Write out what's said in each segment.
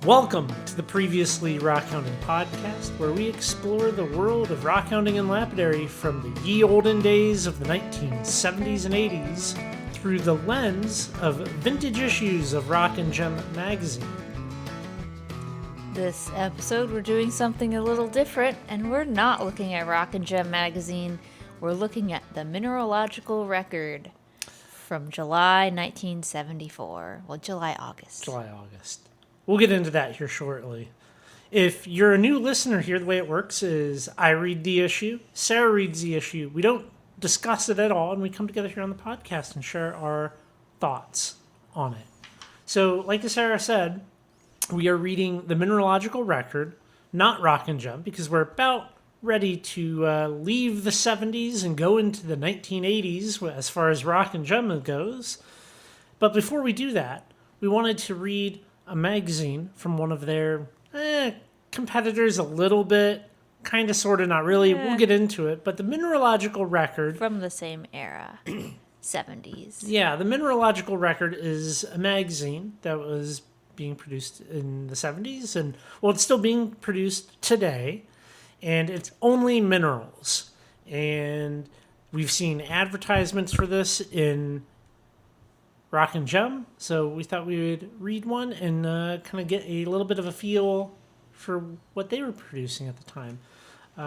Welcome to the Previously Rockhounding podcast, where we explore the world of rockhounding and lapidary from the ye olden days of the 1970s and 80s through the lens of vintage issues of Rock and Gem magazine. This episode, we're doing something a little different, and we're not looking at Rock and Gem magazine. We're looking at the Mineralogical Record from July 1974. Well, July-August. July-August. We'll get into that here shortly. If you're a new listener here, the way it works is I read the issue, Sarah reads the issue. We don't discuss it at all, and we come together here on the podcast and share our thoughts on it. So, like Sarah said, we are reading the Mineralogical Record, not Rock and Gem, because we're about ready to leave the 70s and go into the 1980s as far as Rock and Gem goes. But before we do that, we wanted to read a magazine from one of their competitors a little bit, kind of, sort of, not really. We'll get into it. But the Mineralogical Record... From the same era, 70s. Yeah, the Mineralogical Record is a magazine that was being produced in the 70s. And, well, it's still being produced today. And it's only minerals. And we've seen advertisements for this in Rock and Gem, so we thought we would read one and kind of get a little bit of a feel for what they were producing at the time. Do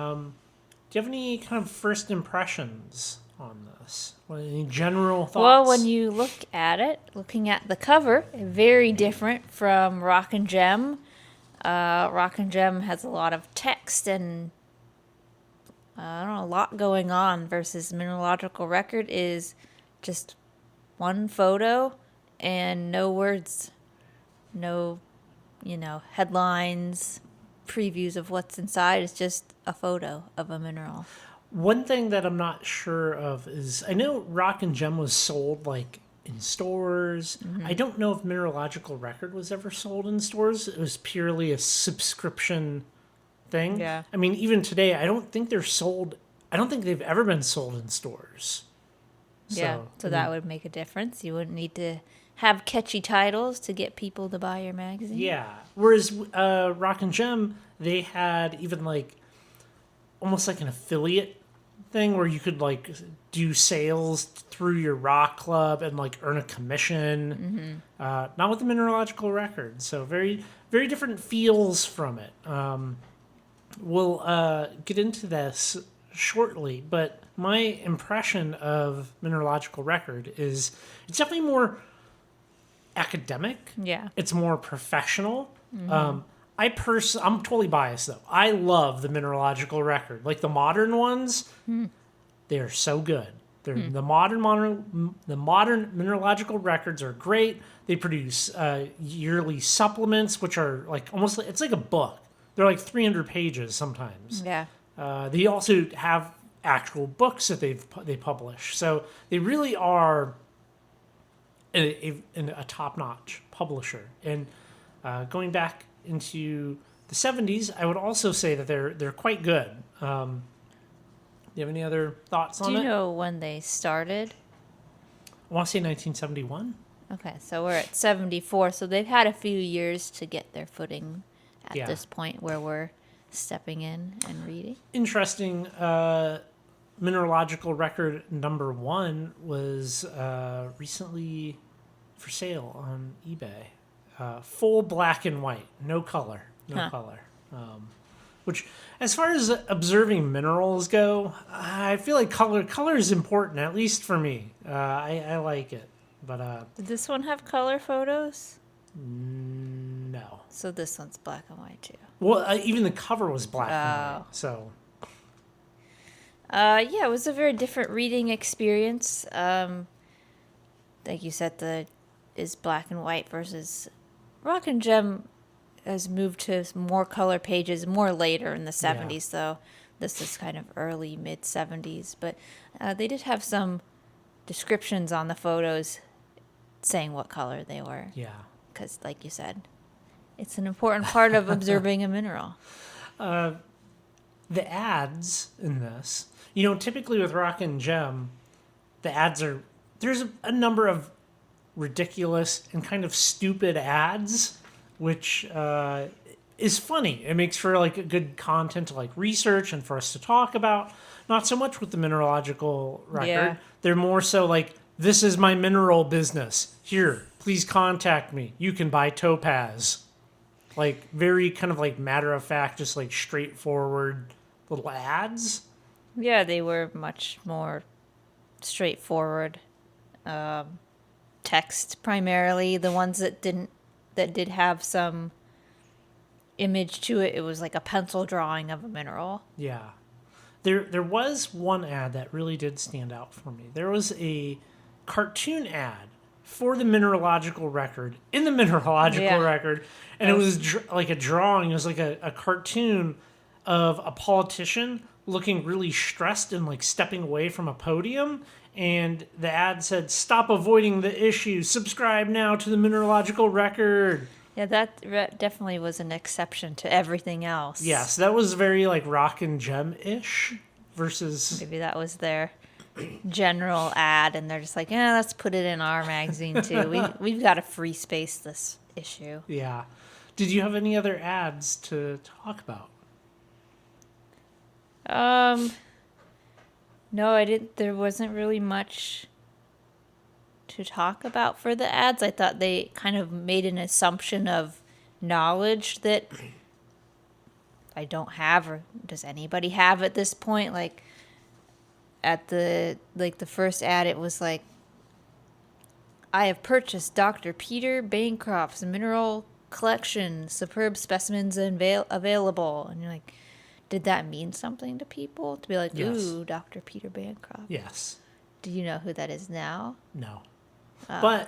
you have any kind of first impressions on this? Any general thoughts? Well, when you look at it, looking at the cover, very different from Rock and Gem. Rock and Gem has a lot of text and a lot going on, versus Mineralogical Record is just one photo and no words, no, headlines, previews of what's inside. It's just a photo of a mineral. One thing that I'm not sure of is, I know Rock and Gem was sold like in stores. Mm-hmm. I don't know if Mineralogical Record was ever sold in stores. It was purely a subscription thing. Yeah. I mean, even today, I don't think they've ever been sold in stores. So that would make a difference. You wouldn't need to have catchy titles to get people to buy your magazine. Yeah. Whereas Rock and Gem, they had even like almost like an affiliate thing where you could like do sales through your rock club and like earn a commission. Mm-hmm. Not with the Mineralogical Record. So very, very different feels from it. We'll get into this shortly, but my impression of Mineralogical Record is it's definitely more academic. Yeah. It's more professional. Mm-hmm. I'm totally biased though. I love the Mineralogical Record. Like the modern ones, they're so good. The modern Mineralogical Records are great. They produce yearly supplements, which are like almost, it's like a book. They're like 300 pages sometimes. Yeah. They also have actual books that they publish. So they really are a top-notch publisher. And going back into the 70s, I would also say that they're quite good. Do you have any other thoughts on it? Do you know when they started? I want to say 1971. Okay, so we're at 74. So they've had a few years to get their footing at this point where we're stepping in and reading. Interesting. Mineralogical Record number 1 was recently for sale on eBay. Full black and white, no color. Which, as far as observing minerals go, I feel like color is important, at least for me. I like it. But did this one have color photos? No. So this one's black and white too. Well, even the cover was black and white. So. It was a very different reading experience. Like you said, is black and white versus Rock and Gem has moved to more color pages more later in the 70s, though. This is kind of early, mid-70s. But they did have some descriptions on the photos saying what color they were. Yeah. Because, like you said, it's an important part of observing a mineral. The ads in this, typically with Rock and Gem, the ads there's a number of ridiculous and kind of stupid ads which is funny. It makes for like a good content to like research and for us to talk about. Not so much with the Mineralogical Record. Yeah. They're more so like, this is my mineral business. Here, please contact me. You can buy topaz. Like very kind of like matter of fact, just like straightforward little ads. Yeah, they were much more straightforward. Text primarily. The ones that did have some image to it, it was like a pencil drawing of a mineral. Yeah. There was one ad that really did stand out for me. There was a cartoon ad for the Mineralogical Record in the Mineralogical Record, and it was like a drawing. It was like a cartoon of a politician looking really stressed and like stepping away from a podium. And the ad said, "Stop avoiding the issue. Subscribe now to the Mineralogical Record." Yeah, that definitely was an exception to everything else. Yes, that was very like Rock and Gem-ish versus... Maybe that was their general ad, and they're just like, yeah, let's put it in our magazine too. We've got to free space this issue. Yeah. Did you have any other ads to talk about? No, I didn't. There wasn't really much to talk about for the ads. I thought they kind of made an assumption of knowledge that I don't have, or does anybody have at this point? Like at the first ad, it was like, I have purchased Dr. Peter Bancroft's mineral collection, superb specimens available, and you're like, did that mean something to people to be like, Yes. ooh, Dr. Peter Bancroft? Yes. Do you know who that is now? No. But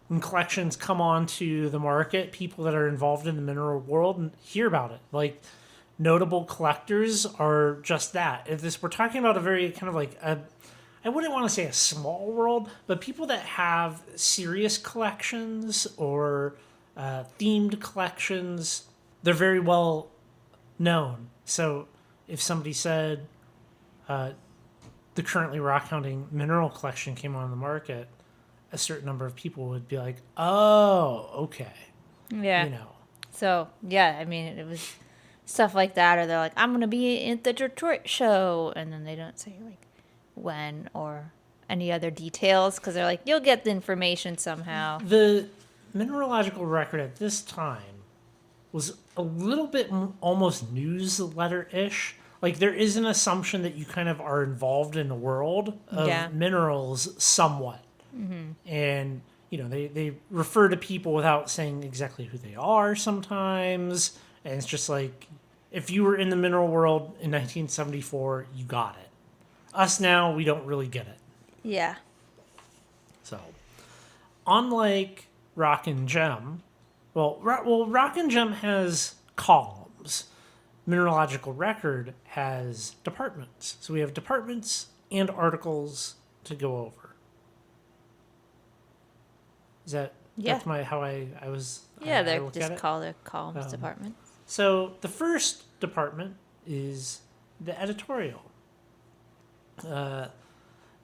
when collections come onto the market, people that are involved in the mineral world hear about it. Like, notable collectors are just that. We're talking about a very kind of like I wouldn't want to say a small world, but people that have serious collections or themed collections, they're very well known. So if somebody said the currently Rockhounding mineral collection came on the market, a certain number of people would be like, oh, okay. Yeah. You know. So, yeah, I mean, it was stuff like that, or they're like, I'm going to be at the Detroit show, and then they don't say, like, when or any other details, because they're like, you'll get the information somehow. The Mineralogical Record at this time was a little bit almost newsletter-ish. Like, there is an assumption that you kind of are involved in the world of minerals somewhat. Mm-hmm. And, you know, they refer to people without saying exactly who they are sometimes. And it's just like, if you were in the mineral world in 1974, you got it. Us now, we don't really get it. Yeah. So, unlike Rock and Gem, Rock and Gem has columns. Mineralogical Record has departments. So we have departments and articles to go over. Is that that's how I was? Yeah, they they're just call their columns departments. So the first department is the editorial.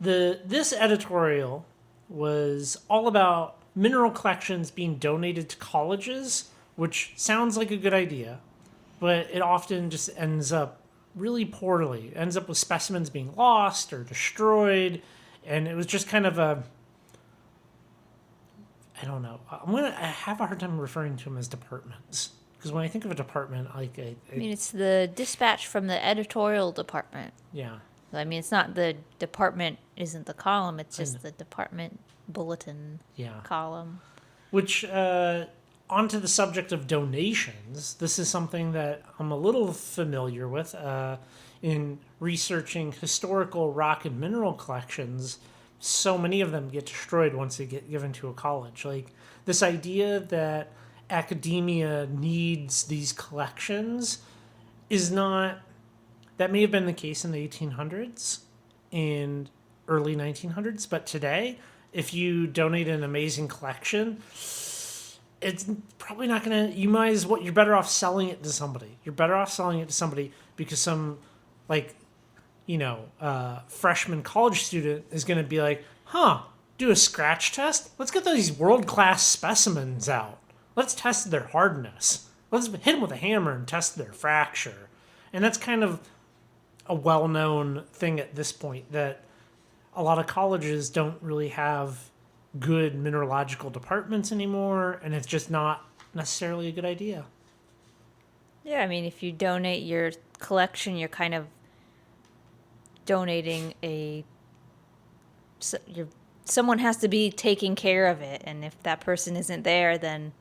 This editorial was all about mineral collections being donated to colleges, which sounds like a good idea, but it often just ends up really poorly. It ends up with specimens being lost or destroyed, and it was just kind of I don't know. I have a hard time referring to them as departments, because when I think of a department, like I mean, it's the dispatch from the editorial department. Yeah. I mean, it's not the department isn't the column. It's just the department bulletin column. Which, onto the subject of donations, this is something that I'm a little familiar with in researching historical rock and mineral collections. So many of them get destroyed once they get given to a college. Like, this idea that academia needs these collections is not... That may have been the case in the 1800s and early 1900s, but today, if you donate an amazing collection, it's probably not going to... You're better off selling it to somebody. You're better off selling it to somebody because some, like... freshman college student is going to be like, do a scratch test? Let's get these world-class specimens out. let's test their hardness. Let's hit them with a hammer and test their fracture. And that's kind of a well-known thing at this point, that a lot of colleges don't really have good mineralogical departments anymore, and it's just not necessarily a good idea. Yeah, I mean, if you donate your collection, you're kind of donating someone has to be taking care of it, and if that person isn't there, then,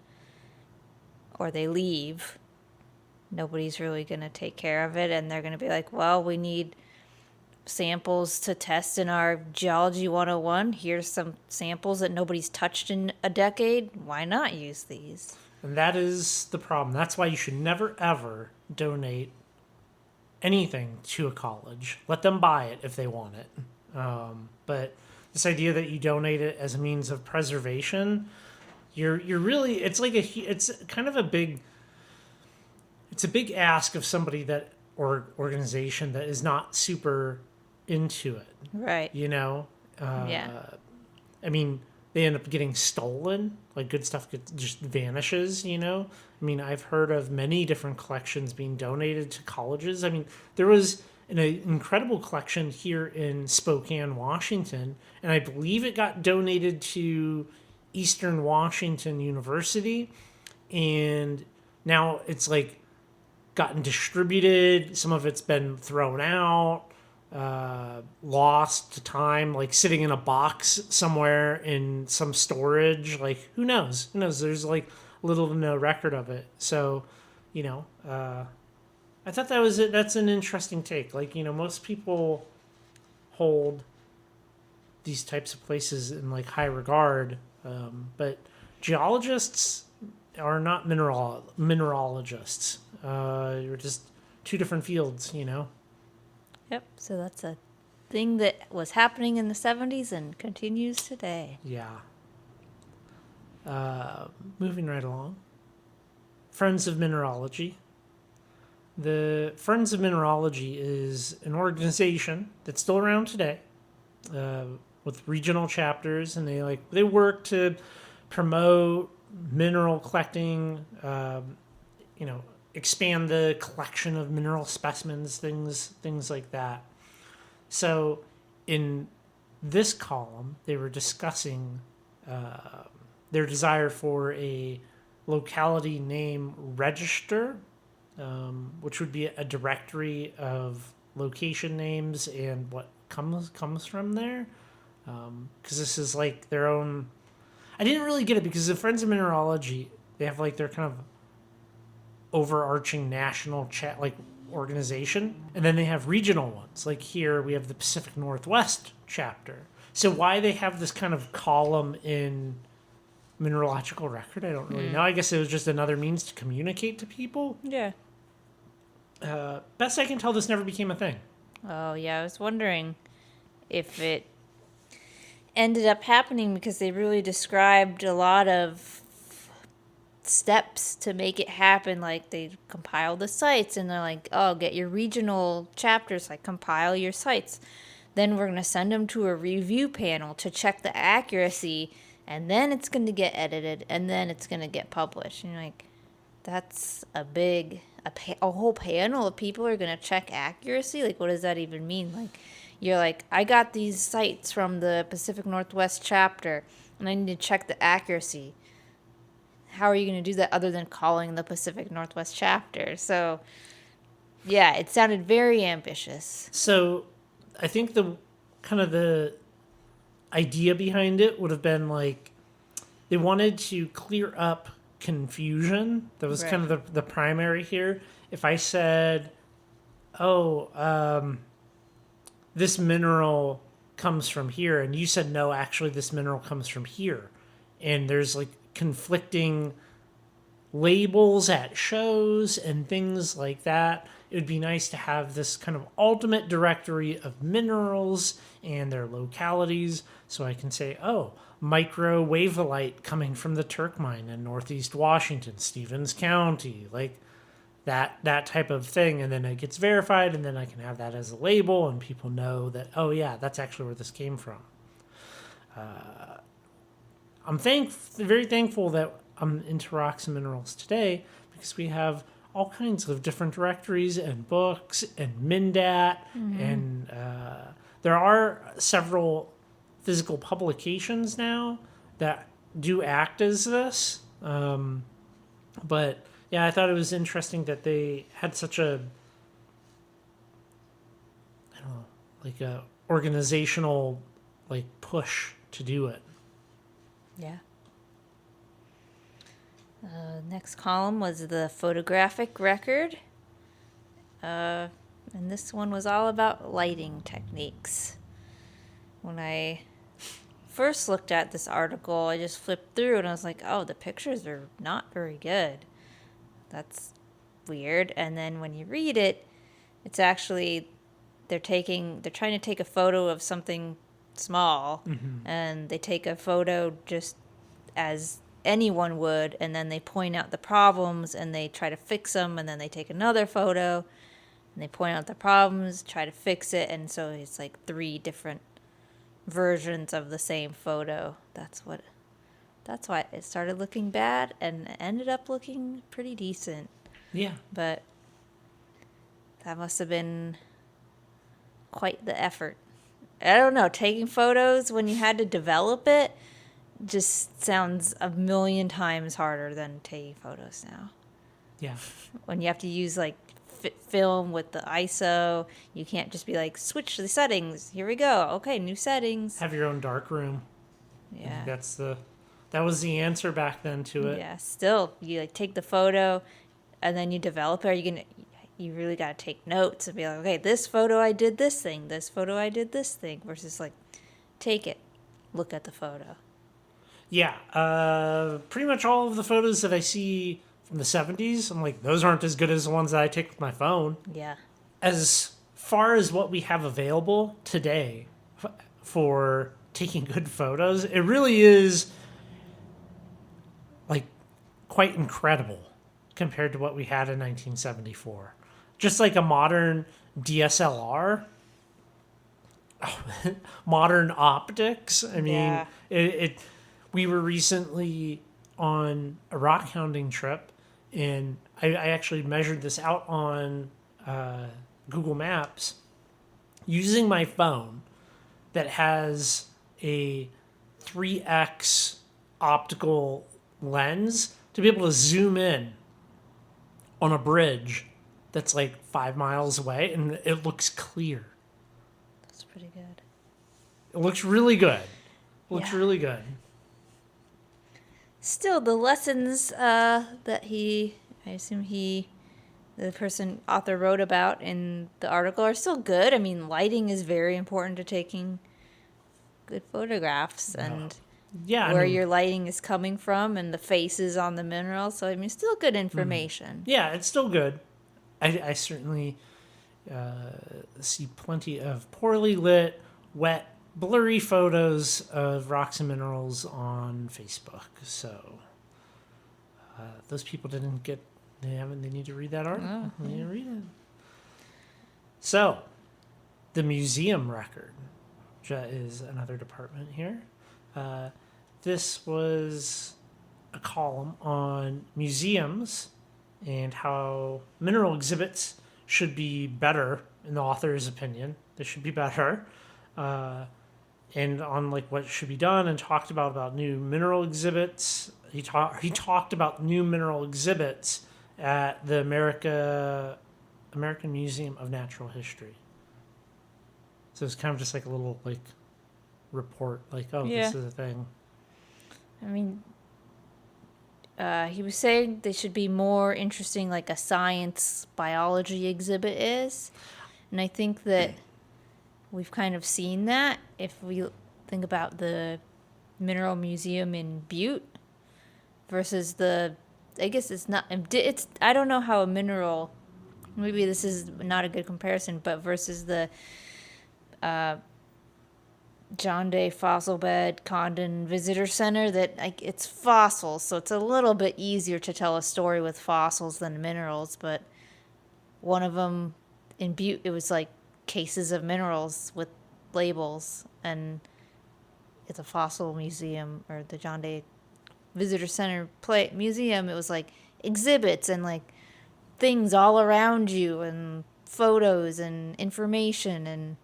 or they leave, nobody's really going to take care of it, and they're going to be like, well, we need samples to test in our Geology 101. Here's some samples that nobody's touched in a decade. Why not use these? And that is the problem. That's why you should never, ever donate anything to a college. Let them buy it if they want it. But this idea that you donate it as a means of preservation, you're really, it's kind of a big ask of somebody that, or organization that is not super into it. Right. Yeah. I mean, they end up getting stolen. Like, good stuff just vanishes, I mean, I've heard of many different collections being donated to colleges. I mean, there was an incredible collection here in Spokane, Washington, and I believe it got donated to Eastern Washington University, and now it's like gotten distributed. Some of it's been thrown out, lost to time, like sitting in a box somewhere in some storage. Like, who knows? There's like little to no record of it. So, I thought that's an interesting take. Like, most people hold these types of places in like high regard, but geologists are not mineralogists. You're just two different fields, Yep. So that's a thing that was happening in the 70s and continues today. Yeah. Moving right along. Friends of Mineralogy. The Friends of Mineralogy is an organization that's still around today, with regional chapters, and they work to promote mineral collecting, expand the collection of mineral specimens, things like that. So in this column, they were discussing their desire for a locality name register, which would be a directory of location names and what comes from there. Because this is like their own. I didn't really get it because the Friends of Mineralogy, they have like their kind of overarching national organization, and then they have regional ones. Like here we have the Pacific Northwest chapter. So why they have this kind of column in Mineralogical Record, I don't really know. I guess it was just another means to communicate to people. Yeah. Best I can tell, this never became a thing. Oh, yeah. I was wondering if it ended up happening because they really described a lot of steps to make it happen. Like, they compile the sites, and they're like, oh, get your regional chapters, like compile your sites. Then we're going to send them to a review panel to check the accuracy, and then it's going to get edited, and then it's going to get published. And you're like, that's a whole panel of people are going to check accuracy? Like, what does that even mean? Like, you're like, I got these sites from the Pacific Northwest chapter, and I need to check the accuracy. How are you going to do that other than calling the Pacific Northwest chapter? So, yeah, it sounded very ambitious. So, I think the idea behind it would have been like, they wanted to clear up confusion. That was kind of the primary here. If I said, this mineral comes from here, and you said, no, actually this mineral comes from here, and there's like conflicting labels at shows and things like that, it would be nice to have this kind of ultimate directory of minerals and their localities, so I can say, microwavelite coming from the Turk mine in Northeast Washington, Stevens County, like that type of thing, and then it gets verified, and then I can have that as a label, and people know that, oh yeah, that's actually where this came from. I'm very thankful that I'm into rocks and minerals today because we have all kinds of different directories and books and Mindat, and there are several physical publications now that do act as this. But yeah, I thought it was interesting that they had such a, I don't know, like a organizational like push to do it. Yeah. Next column was the photographic record. And this one was all about lighting techniques. When I first looked at this article, I just flipped through and I was like, oh, the pictures are not very good. That's weird. And then when you read it, it's actually they're trying to take a photo of something small, and they take a photo just as anyone would, and then they point out the problems and they try to fix them, and then they take another photo and they point out the problems, try to fix it, and so it's like 3 different versions of the same photo. That's why it started looking bad and ended up looking pretty decent. Yeah. But that must have been quite the effort. I don't know, taking photos when you had to develop it just sounds a million times harder than taking photos now. Yeah. When you have to use like film with the ISO, you can't just be like, switch the settings. Here we go. Okay, new settings. Have your own dark room. Yeah. That was the answer back then to it. Yeah. Still, you like take the photo, and then you develop it. You really got to take notes and be like, okay, this photo I did this thing. This photo I did this thing. Versus like, take it, look at the photo. Yeah, pretty much all of the photos that I see from the 70s, I'm like, those aren't as good as the ones that I take with my phone. Yeah. As far as what we have available today for taking good photos, it really is like quite incredible compared to what we had in 1974. Just like a modern DSLR, modern optics. I mean, Yeah. We were recently on a rockhounding trip, and I actually measured this out on Google Maps using my phone that has a 3x optical lens to be able to zoom in on a bridge that's like 5 miles away, and it looks clear. That's pretty good. It looks really good. Looks Yeah. really good. Still, the lessons that the author wrote about in the article are still good. I mean, lighting is very important to taking good photographs, and Yeah, where your lighting is coming from and the faces on the minerals. So, I mean, still good Mm-hmm. information. Yeah, it's still good. I certainly see plenty of poorly lit, wet, blurry photos of rocks and minerals on Facebook. So those people they need to read that article. They need to read it. So the museum record, which is another department here. This was a column on museums and how mineral exhibits should be better, in the author's opinion. They should be better. And on like what should be done, and talked about new mineral exhibits. He talked about new mineral exhibits at the American Museum of Natural History. So it's kind of just like a little like report, like, oh, Yeah. this is a thing. I mean, he was saying they should be more interesting, like a science biology exhibit is. And I think that we've kind of seen that if we think about the Mineral Museum in Butte versus I guess it's not, I don't know how a mineral, maybe this is not a good comparison, but versus the John Day Fossil Bed Condon Visitor Center, that like it's fossils, so it's a little bit easier to tell a story with fossils than minerals. But one of them in Butte, it was like cases of minerals with labels, and it's a fossil museum, or the John Day visitor center museum, it was like exhibits and like things all around you and photos and information, and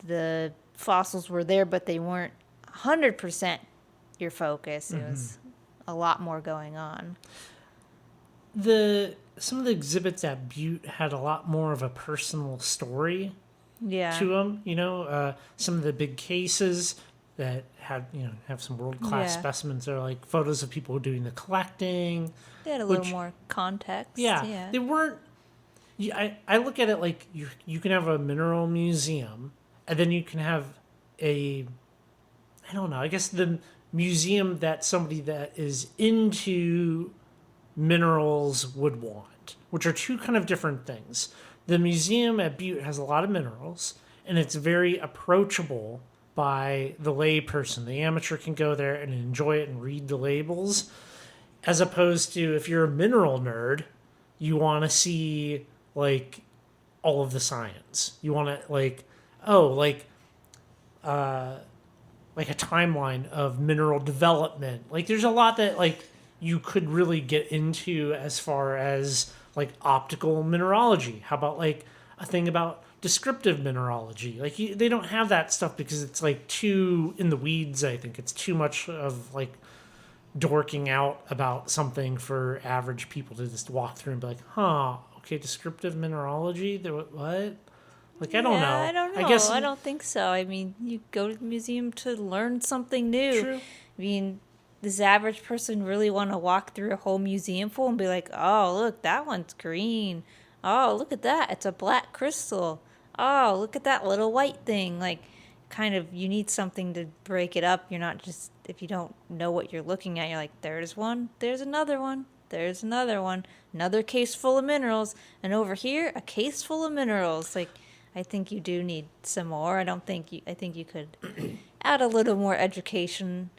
the fossils were there, but they weren't 100% your focus. It was a lot more going on. Some of the exhibits at Butte had a lot more of a personal story Yeah. to them. Some of the big cases that have some world class Yeah. specimens are like photos of people doing the collecting. They had a little Which- more context. Yeah, they weren't. I look at it like you can have a mineral museum, and then you can have I don't know. I guess the museum that somebody that is into minerals would want, which are two kind of different things. The museum at Butte has a lot of minerals, and it's very approachable by the lay person. The amateur can go there and enjoy it and read the labels, as opposed to if you're a mineral nerd, you want to see like all of the science. You want to like a timeline of mineral development. Like there's a lot that like you could really get into as far as like optical mineralogy. How about like a thing about descriptive mineralogy? Like they don't have that stuff because it's like too in the weeds. I think it's too much of like dorking out about something for average people to just walk through and be like, huh, okay, descriptive mineralogy? What? Like, I don't know. I don't know. I don't think so. I mean, you go to the museum to learn something new. True. I mean, does the average person really want to walk through a whole museum full and be like, oh, look, that one's green. Oh, look at that. It's a black crystal. Oh, look at that little white thing. Like, kind of, you need something to break it up. You're not just, if you don't know what you're looking at, you're like, there's one, there's another one, there's another one, another case full of minerals. And over here, a case full of minerals. Like, I think you do need some more. I think you could add a little more information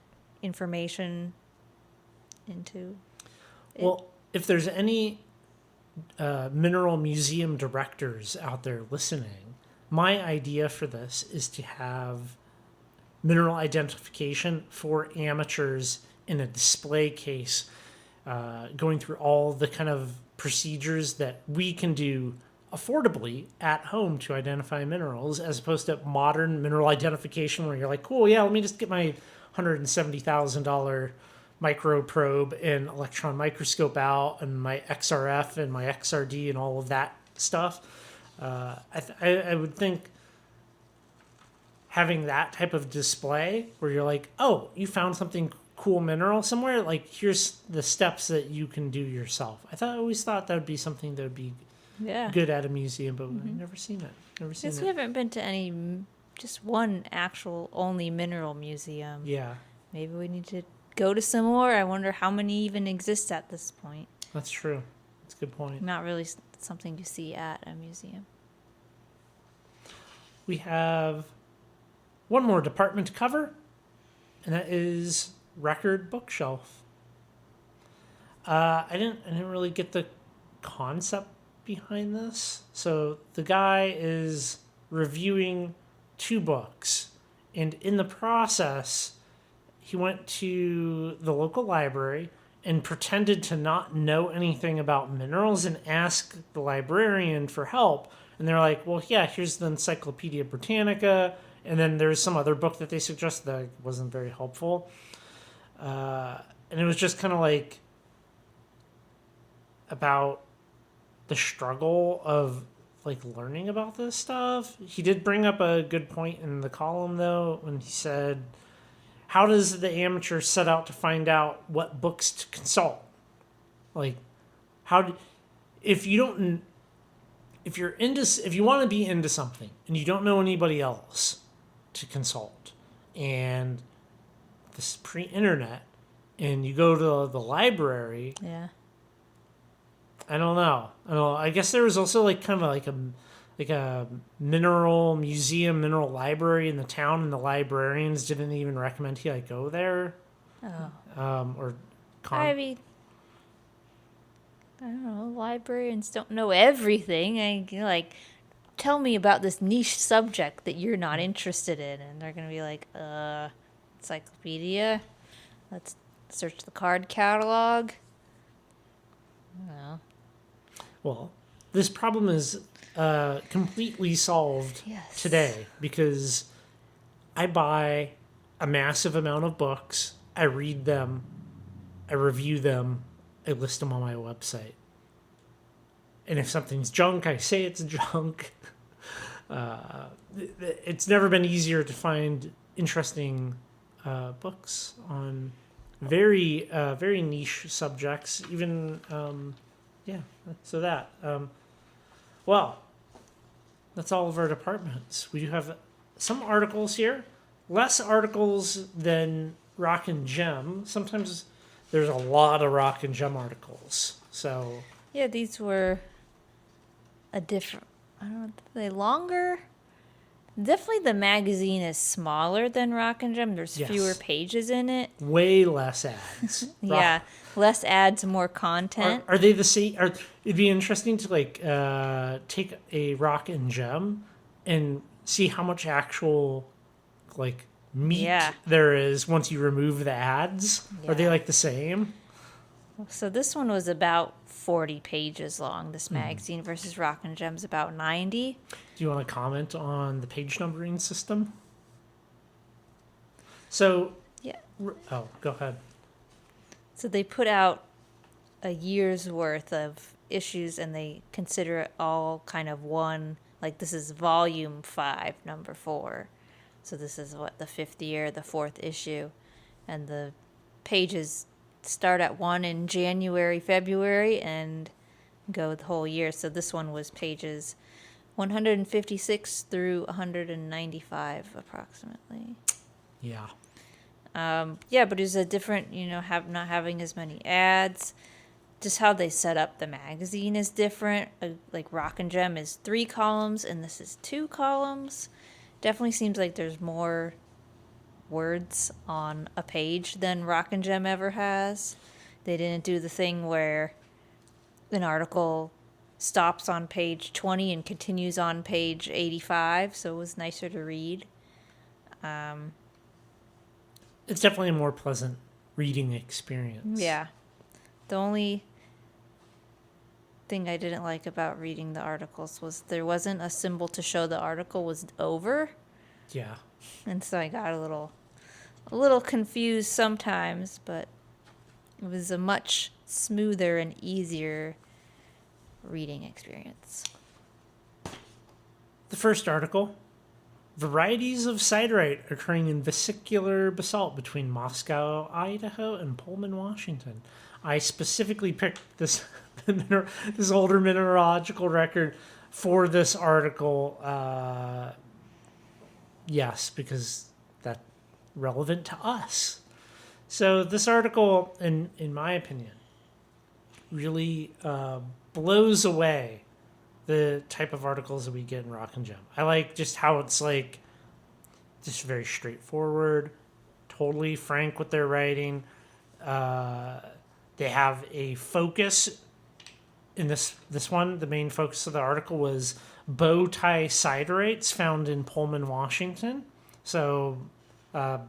into it. Well, if there's any mineral museum directors out there listening, my idea for this is to have mineral identification for amateurs in a display case, going through all the kind of procedures that we can do affordably at home to identify minerals, as opposed to modern mineral identification where you're like, cool, yeah, let me just get my $170,000 micro probe and electron microscope out and my XRF and my XRD and all of that stuff. I would think having that type of display where you're like, oh, you found something cool mineral somewhere, like here's the steps that you can do yourself. I always thought that would be something that would be good at a museum, but I've never seen it. Guess we haven't been to any, just one actual only mineral museum. Yeah, Maybe we need to go to some more. I wonder how many even exist at this point. that's true. That's a good point. Not really something you see at a museum. We have one more department to cover, and that is record bookshelf. I didn't really get the concept behind this. So the guy is reviewing 2 books, and in the process, he went to the local library and pretended to not know anything about minerals and asked the librarian for help. And they're like, well, yeah, here's the Encyclopedia Britannica, and then there's some other book that they suggested that wasn't very helpful. And it was just kind of like about the struggle of like learning about this stuff. He did bring up a good point in the column though, when he said, how does the amateur set out to find out what books to consult? Like, if you want to be into something and you don't know anybody else to consult, and this is pre-internet, and you go to the library, Yeah. I don't know. I guess there was also like kind of like a mineral museum, mineral library in the town, and the librarians didn't even recommend he like go there. Oh. I mean, I don't know. Librarians don't know everything. Tell me about this niche subject that you're not interested in, and they're gonna be like, encyclopedia. search the card catalog. I don't know. Well, this problem is completely solved Yes. today because I buy a massive amount of books, I read them, I review them, I list them on my website. And if something's junk, I say it's junk. It's never been easier to find interesting books on very niche subjects. Even yeah, so that well, that's all of our departments. We do have some articles here, less articles than Rock and Gem. Sometimes there's a lot of Rock and Gem articles. So Yeah, these were a different. I don't know. Are they longer? Definitely, the magazine is smaller than Rock and Gem. There's Yes. fewer pages in it. way less ads. Yeah, less ads, more content. Are they the same? It'd be interesting to take a Rock and Gem and see how much actual meat Yeah. there is once you remove the ads. Are they Yeah. the same? So this one was about 40 pages long. This magazine versus Rock and Gem's about 90. Do you want to comment on the page numbering system? So, Yeah. oh, go ahead. So they put out a year's worth of issues and they consider it all kind of one. Like this is volume 5, number 4. So this is the 5th year, the 4th issue. And the pages start at 1 in January, February, and go the whole year. So this one was pages 156 through 195 approximately. Yeah. Yeah, but it's a different, not having as many ads. Just how they set up the magazine is different. Like Rock and Gem is 3 columns, and this is 2 columns. Definitely seems like there's more words on a page than Rock and Gem ever has. They didn't do the thing where an article stops on page 20 and continues on page 85, so it was nicer to read. It's definitely a more pleasant reading experience. Yeah. The only thing I didn't like about reading the articles was there wasn't a symbol to show the article was over, Yeah. and so I got a little confused sometimes, but it was a much smoother and easier reading experience. The first article, varieties of siderite occurring in vesicular basalt between Moscow, Idaho, and Pullman, Washington. I specifically picked this this older mineralogical record for this article. Yes, because that's relevant to us. So this article, in my opinion, really blows away the type of articles that we get in Rock and Gem. I like just how it's just very straightforward, totally frank with their writing. They have a focus in this one. The main focus of the article was bow tie siderates found in Pullman, Washington. So, an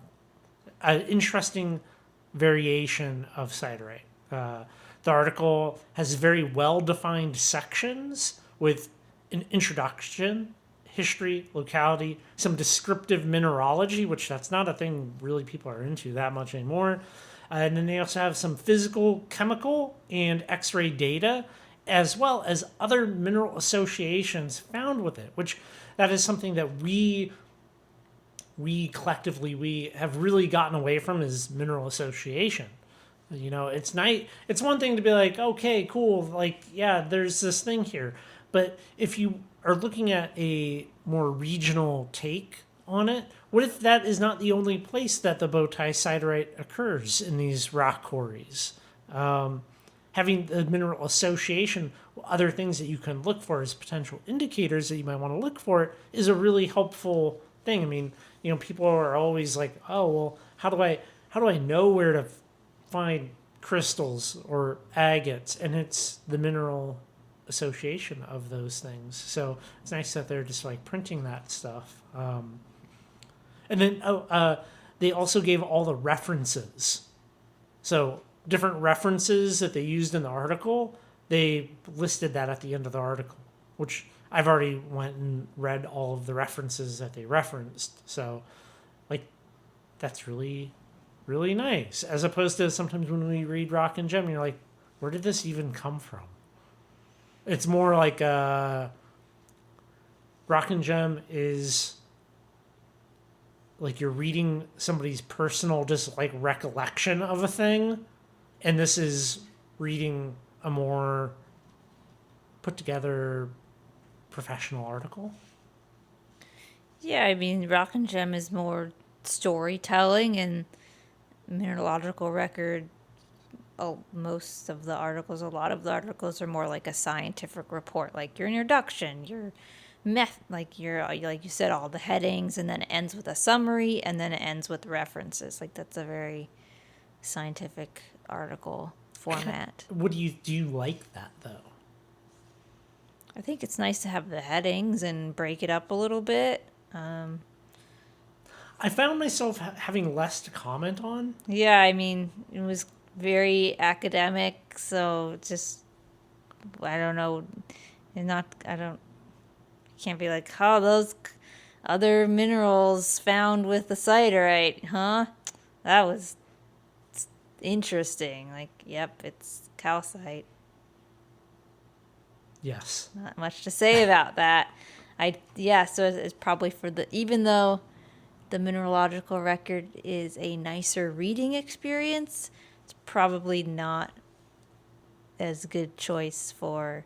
interesting variation of siderite. The article has very well-defined sections with an introduction, history, locality, some descriptive mineralogy, which that's not a thing really people are into that much anymore. And then they also have some physical, chemical, and X-ray data, as well as other mineral associations found with it, which that is something that we collectively, we have really gotten away from is mineral association. It's nice. It's one thing to be like, okay, cool. Yeah, there's this thing here. But if you are looking at a more regional take on it, what if that is not the only place that the bow tie siderite occurs in these rock quarries? Having the mineral association, other things that you can look for as potential indicators that you might want to look for is a really helpful thing. I mean, people are always like, oh, well, how do I know where to find crystals or agates? And it's the mineral association of those things. So it's nice that they're just printing that stuff. And then they also gave all the references So different references that they used in the article, they listed that at the end of the article, which I've already went and read all of the references that they referenced. So, like, that's really, really nice. As opposed to sometimes when we read Rock and Gem, you're like, where did this even come from? It's more like Rock and Gem is like you're reading somebody's personal just like recollection of a thing, and this is reading a more put together professional article. Yeah, I mean, Rock and Gem is more storytelling, and Mineralogical Record, most of the articles, a lot of the articles are more like a scientific report, like your introduction, your like you said, all the headings, and then it ends with a summary, and then it ends with references. Like that's a very scientific article format. What do you like that though? I think it's nice to have the headings and break it up a little bit. I found myself having less to comment on. Yeah, I mean, it was very academic, so just I don't know, and not I don't can't be like, oh, those other minerals found with the siderite, huh? That was interesting. Like, yep, it's calcite. Yes. Not much to say about that. So it's probably for even though the Mineralogical Record is a nicer reading experience, it's probably not as good choice for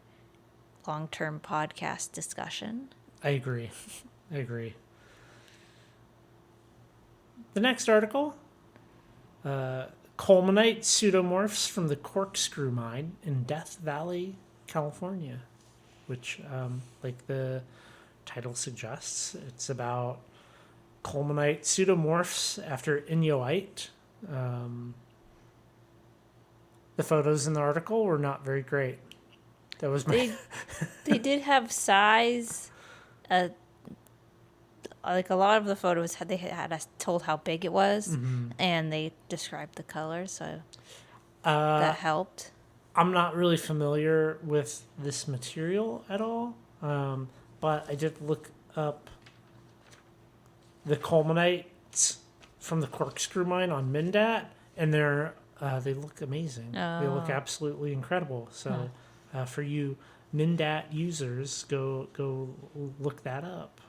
long-term podcast discussion. I agree. The next article, Colemanite pseudomorphs from the Corkscrew Mine in Death Valley, California, which, like the title suggests, it's about Colemanite pseudomorphs after Inuite. The photos in the article were not very great. That was my. They did have size. Like a lot of the photos they had us told how big it was, and they described the colors, so that helped. I'm not really familiar with this material at all, but I did look up the Colemanites from the Corkscrew Mine on Mindat, and they look amazing. They look absolutely incredible. So. For you Mindat users, go look that up.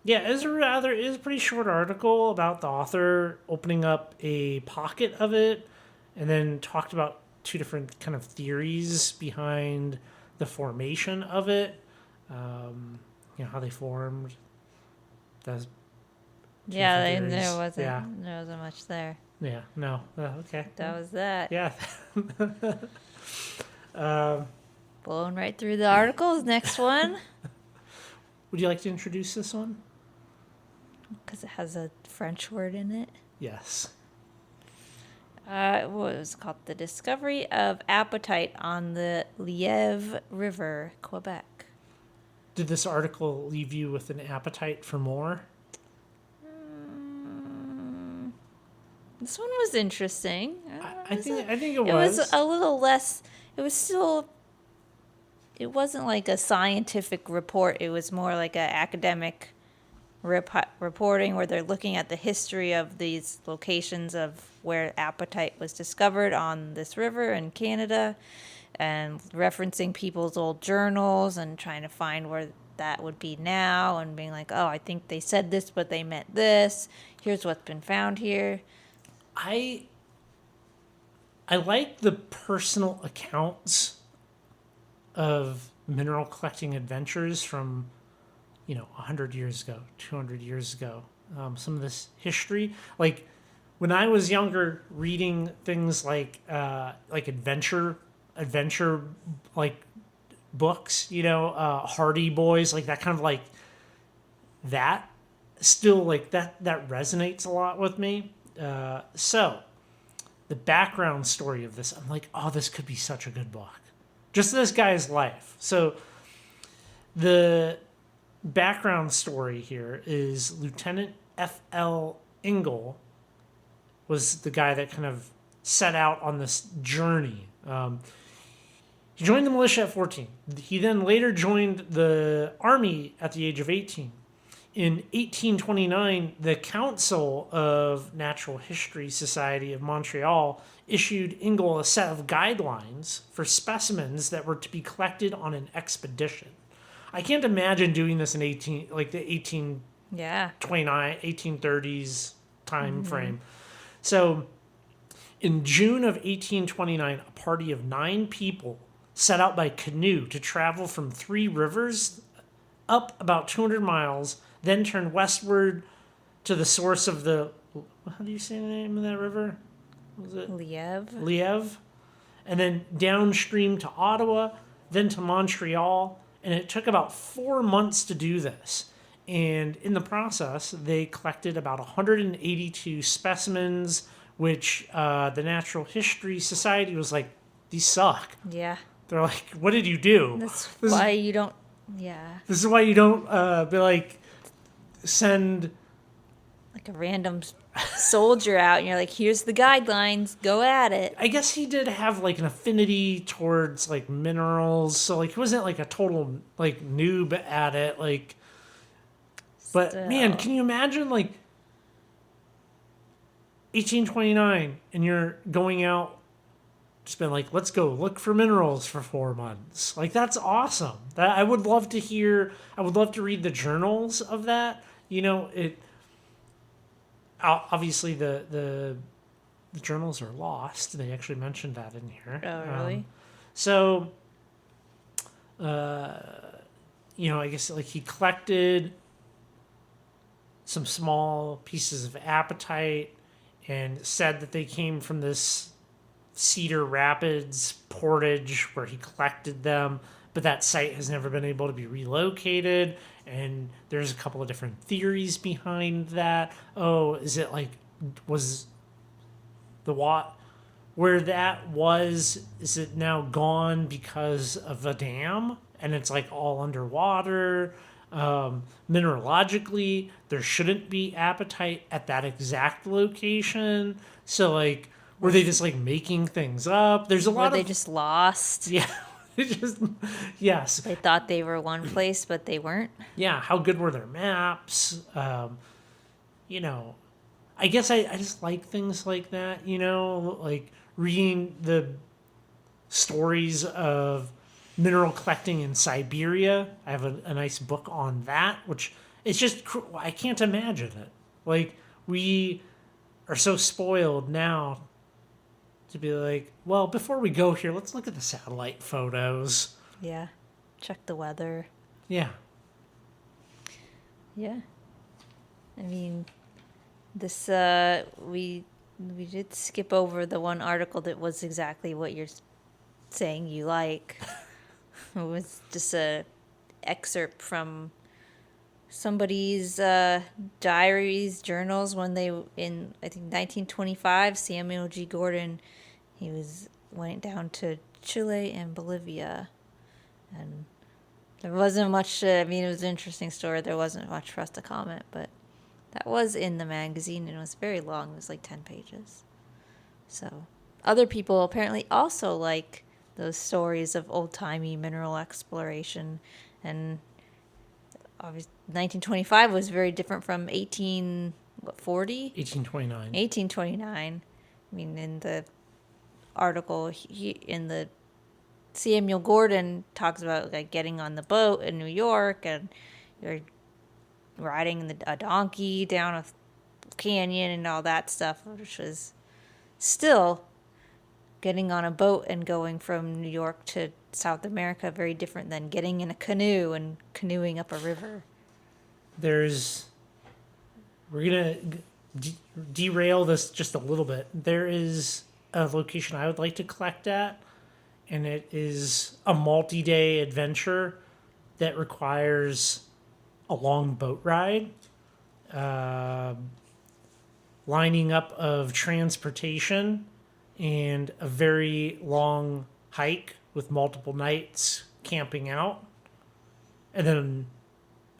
It is a pretty short article about the author opening up a pocket of it, and then talked about two different kind of theories behind the formation of it. How they formed. There wasn't much there. Yeah, no. Okay. That was that. Yeah. Blowing right through the articles. Next one. Would you like to introduce this one? Because it has a French word in it. Yes. What was it called? The Discovery of Apatite on the Lièvre River, Quebec. Did this article leave you with an appetite for more? This one was interesting. I think it was. It was a little less. It was still. It wasn't like a scientific report. It was more like an academic reporting where they're looking at the history of these locations of where apatite was discovered on this river in Canada, and referencing people's old journals and trying to find where that would be now, and being like, oh, I think they said this, but they meant this. Here's what's been found here. I like the personal accounts of mineral collecting adventures from, 100 years ago, 200 years ago. Some of this history, like when I was younger, reading things like adventure like books, Hardy Boys, like that kind of like that. Still, like that resonates a lot with me. So, the background story of this, I'm like, oh, this could be such a good book. Just this guy's life. So, the background story here is Lieutenant F.L. Ingle was the guy that kind of set out on this journey. He joined the militia at 14. He then later joined the army at the age of 18. In 1829, the Council of Natural History Society of Montreal issued Ingle a set of guidelines for specimens that were to be collected on an expedition. I can't imagine doing this in the 1829, 1830s time frame. So in June of 1829, a party of 9 people set out by canoe to travel from 3 rivers up about 200 miles, then turn westward to the source of the... How do you say the name of that river? What was it? Lièvre. And then downstream to Ottawa, then to Montreal. And it took about 4 months to do this. And in the process, they collected about 182 specimens, which the Natural History Society was like, these suck. Yeah. They're like, what did you do? That's why you don't... Yeah. This is why you don't be like, send... Like a random soldier out, and you're like, here's the guidelines, go at it. I guess he did have like an affinity towards like minerals, so like he wasn't like a total like noob at it, like... But Still. man, can you imagine like 1829 and you're going out, just been like, let's go look for minerals for 4 months. Like that's awesome. That I would love to hear. I would love to read the journals of that. You know, it obviously the journals are lost. They actually mentioned that in here. Oh, really? So, you know, I guess like he collected some small pieces of apatite and said that they came from this Cedar Rapids portage where he collected them, but that site has never been able to be relocated. And there's a couple of different theories behind that. Oh, is it like, was the where that was, is it now gone because of a dam and it's like all underwater? Mineralogically, there shouldn't be apatite at that exact location. So like, were they just like making things up? There's a lot Were of... they just lost? Yeah. Yes. They thought they were one place, but they weren't. Yeah. How good were their maps? You know, I guess I just like things like that, you know, like reading the stories of mineral collecting in Siberia. I have a nice book on that, which it's just, I can't imagine it. Like, we are so spoiled now to be like, well, before we go here, let's look at the satellite photos. Yeah. Check the weather. Yeah. Yeah. I mean, this, we did skip over the one article that was exactly what you're saying you like. It was just a excerpt from somebody's diaries, journals when they, in I think 1925, Samuel G. Gordon, went down to Chile and Bolivia, and there wasn't much. I mean, it was an interesting story. There wasn't much for us to comment, but that was in the magazine and it was very long. It was like 10 pages. So other people apparently also like those stories of old-timey mineral exploration, and obviously 1925 was very different from 1840? 1829. 1829. I mean, in the article, in the Samuel Gordon talks about like getting on the boat in New York and you're riding a donkey down a canyon and all that stuff, which was still... Getting on a boat and going from New York to South America, very different than getting in a canoe and canoeing up a river. We're going to derail this just a little bit. There is a location I would like to collect at, and it is a multi-day adventure that requires a long boat ride, lining up of transportation, and a very long hike with multiple nights camping out, and then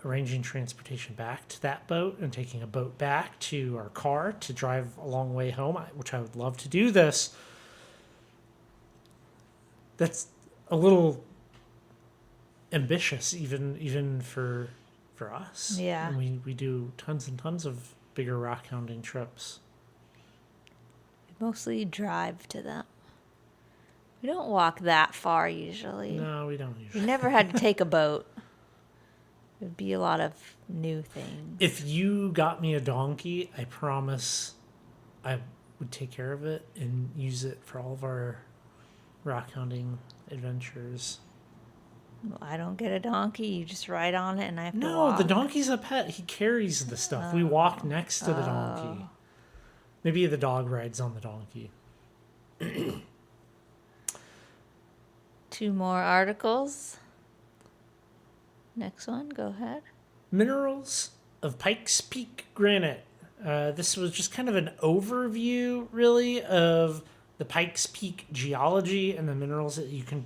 arranging transportation back to that boat and taking a boat back to our car to drive a long way home, which I would love to do this. That's a little ambitious, even for us. Yeah. And we do tons and tons of bigger rockhounding trips. We mostly drive to them. We don't walk that far usually. No, we don't We usually. never had to take a boat. It would be a lot of new things. If you got me a donkey, I promise I would take care of it and use it for all of our rockhounding adventures. Well, I don't get a donkey. You just ride on it and I have to No, walk. the donkey's a pet. He carries the stuff. We walk next to the donkey. Maybe the dog rides on the donkey. 2 more articles. Next one, go ahead. Minerals of Pikes Peak granite. This was just kind of an overview, really, of the Pikes Peak geology and the minerals that you can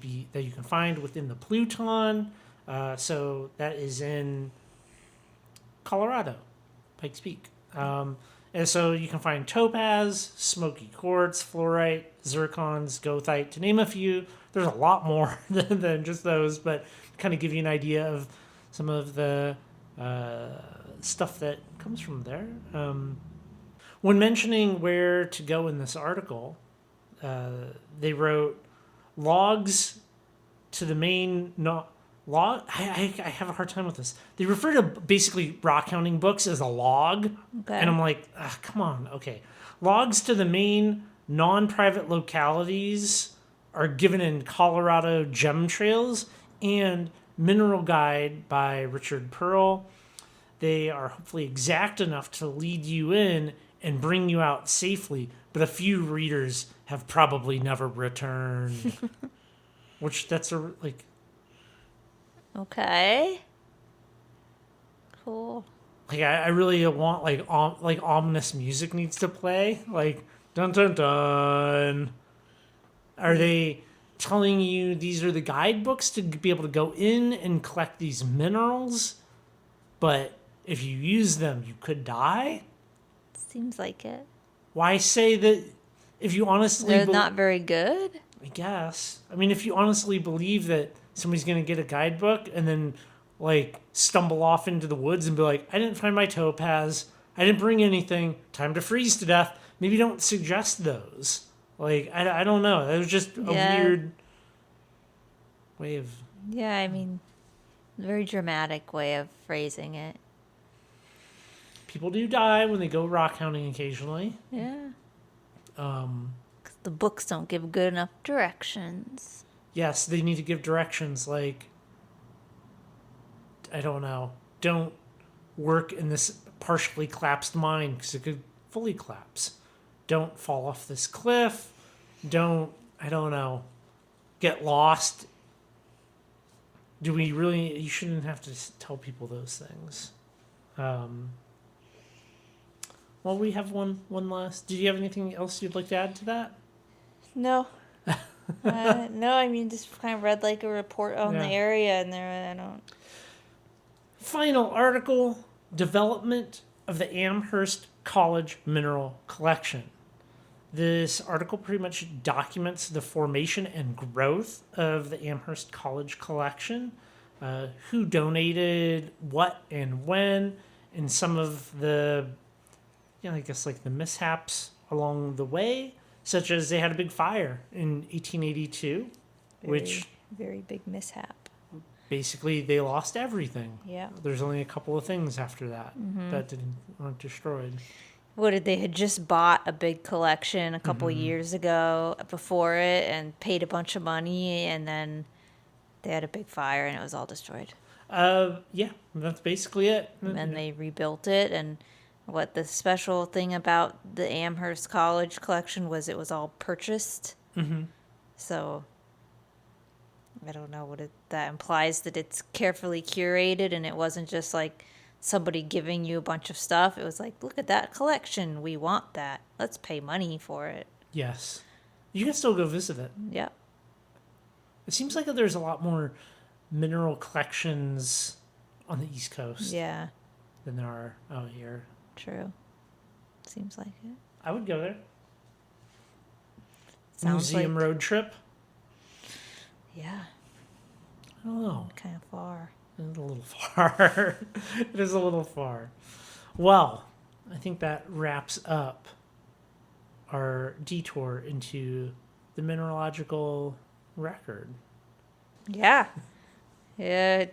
find within the Pluton. So that is in Colorado, Pikes Peak. And so you can find topaz, smoky quartz, fluorite, zircons, goethite, to name a few. There's a lot more than just those, but kind of give you an idea of some of the stuff that comes from there. When mentioning where to go in this article, they wrote logs to the main log. I have a hard time with this. They refer to basically rockhounding books as a log, Okay. and I'm like, come on, okay. Logs to the main non-private localities are given in Colorado Gem Trails and Mineral Guide by Richard Pearl. They are hopefully exact enough to lead you in and bring you out safely, but a few readers have probably never returned. Which that's like. Okay. Cool. Like I really want like ominous music needs to play, like dun dun dun. Are they telling you these are the guidebooks to be able to go in and collect these minerals, but if you use them, you could die? Seems like it. Why say that if you honestly... They're not very good? I guess. I mean, if you honestly believe that somebody's going to get a guidebook and then, like, stumble off into the woods and be like, I didn't find my topaz, I didn't bring anything, time to freeze to death, maybe don't suggest those. Like, I don't know. That was just a weird way of... Yeah, I mean, very dramatic way of phrasing it. People do die when they go rockhounding occasionally. Yeah. 'Cause the books don't give good enough directions. Yes, they need to give directions like, I don't know, don't work in this partially collapsed mine because it could fully collapse. Don't fall off this cliff. Don't, I don't know, get lost. Do we really, you shouldn't have to tell people those things. Well, we have one last. Did you have anything else you'd like to add to that? No. No, I mean, just kind of read like a report on the Yeah. area and there, I don't... Final article, development of the Amherst College Mineral Collection. This article pretty much documents the formation and growth of the Amherst College collection, who donated what and when, and some of the, I guess like the mishaps along the way, such as they had a big fire in 1882, which Very big mishap. basically they lost everything. Yeah. There's only a couple of things after that that aren't destroyed. What did they had just bought a big collection a couple years ago before it and paid a bunch of money and then they had a big fire and it was all destroyed. Yeah, that's basically it. And then they rebuilt it and what the special thing about the Amherst College collection was it was all purchased. Mm-hmm. So I don't know what that implies that it's carefully curated and it wasn't just like somebody giving you a bunch of stuff. It was like, look at that collection. We want that. Let's pay money for it. Yes. You can still go visit it. Yeah. It seems like there's a lot more mineral collections on the East Coast Yeah, than there are out here. true. Seems like it. I would go there. Sounds Museum like road trip. yeah, I don't know. kind of far. It's a little far. It is a little far. Well, I think that wraps up our detour into the mineralogical record. Yeah, yeah.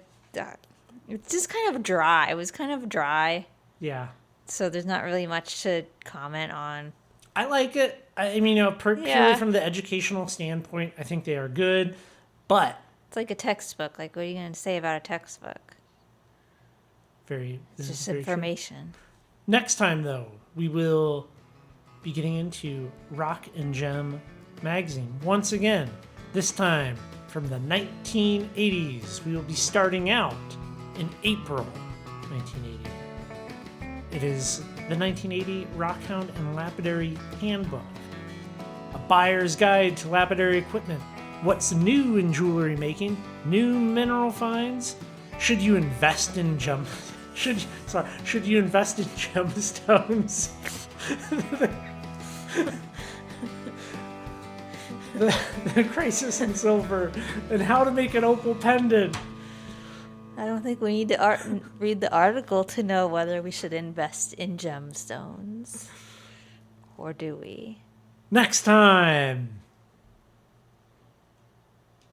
It's just kind of dry. It was kind of dry, Yeah. so there's not really much to comment on. I like it. I mean, purely Yeah. from the educational standpoint, I think they are good. But It's like a textbook. Like, what are you going to say about a textbook? this It's is just very true. information. Next time, though, we will be getting into Rock and Gem magazine once again. This time from the 1980s. We will be starting out in April 1980. It is the 1980 Rockhound and Lapidary Handbook, a buyer's guide to lapidary equipment. What's new in jewelry making? New mineral finds? Should you invest in should you invest in gemstones? the crisis in silver and how to make an opal pendant. I don't think we need to read the article to know whether we should invest in gemstones. Or do we? Next time.